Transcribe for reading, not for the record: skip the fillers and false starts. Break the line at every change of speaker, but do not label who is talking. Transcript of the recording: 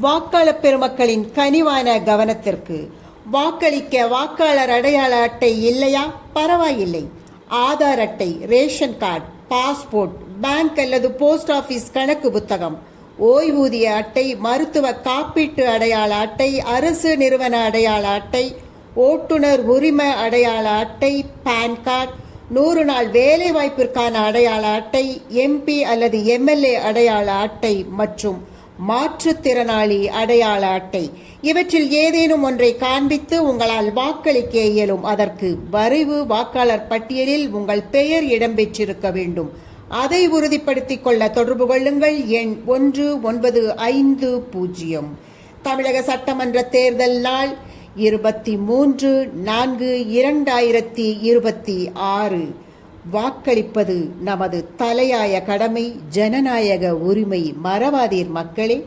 வாக்காளர் பெருமக்களின் கனிவான கவனத்திற்கு. வாக்களிக்க வாக்காளர் அடையாள அட்டை இல்லையா? பரவாயில்லை. ஆதார் அட்டை, ரேஷன் கார்டு, பாஸ்போர்ட், பேங்க் அல்லது போஸ்ட் ஆபீஸ் கணக்கு புத்தகம், ஓய்வூதிய அட்டை, மருத்துவ காப்பீட்டு அடையாள அட்டை, அரசு நிறுவன அடையாள அட்டை, ஓட்டுநர் உரிம அடையாள அட்டை, பான் கார்டு, 100 நாள் வேலை வாய்ப்பிற்கான அடையாள அட்டை, எம்பி அல்லது எம்எல்ஏ அடையாள அட்டை மற்றும் மாற்றுத்திறனாளி அடையாள அட்டை, இவற்றில் ஏதேனும் ஒன்றை காண்பித்து உங்களால் வாக்களிக்க இயலும். அதற்கு வரைவு வாக்காளர் பட்டியலில் உங்கள் பெயர் இடம்பெற்றிருக்க வேண்டும். அதை உறுதிப்படுத்திக் கொள்ள தொடர்பு கொள்ளுங்கள். எண் 1950. தமிழக சட்டமன்ற தேர்தல் நாள் 23/4/2026. வாக்களிப்பது நமது தலையாய கடமை, ஜனநாயக உரிமை. மறவாதீர் மக்களே.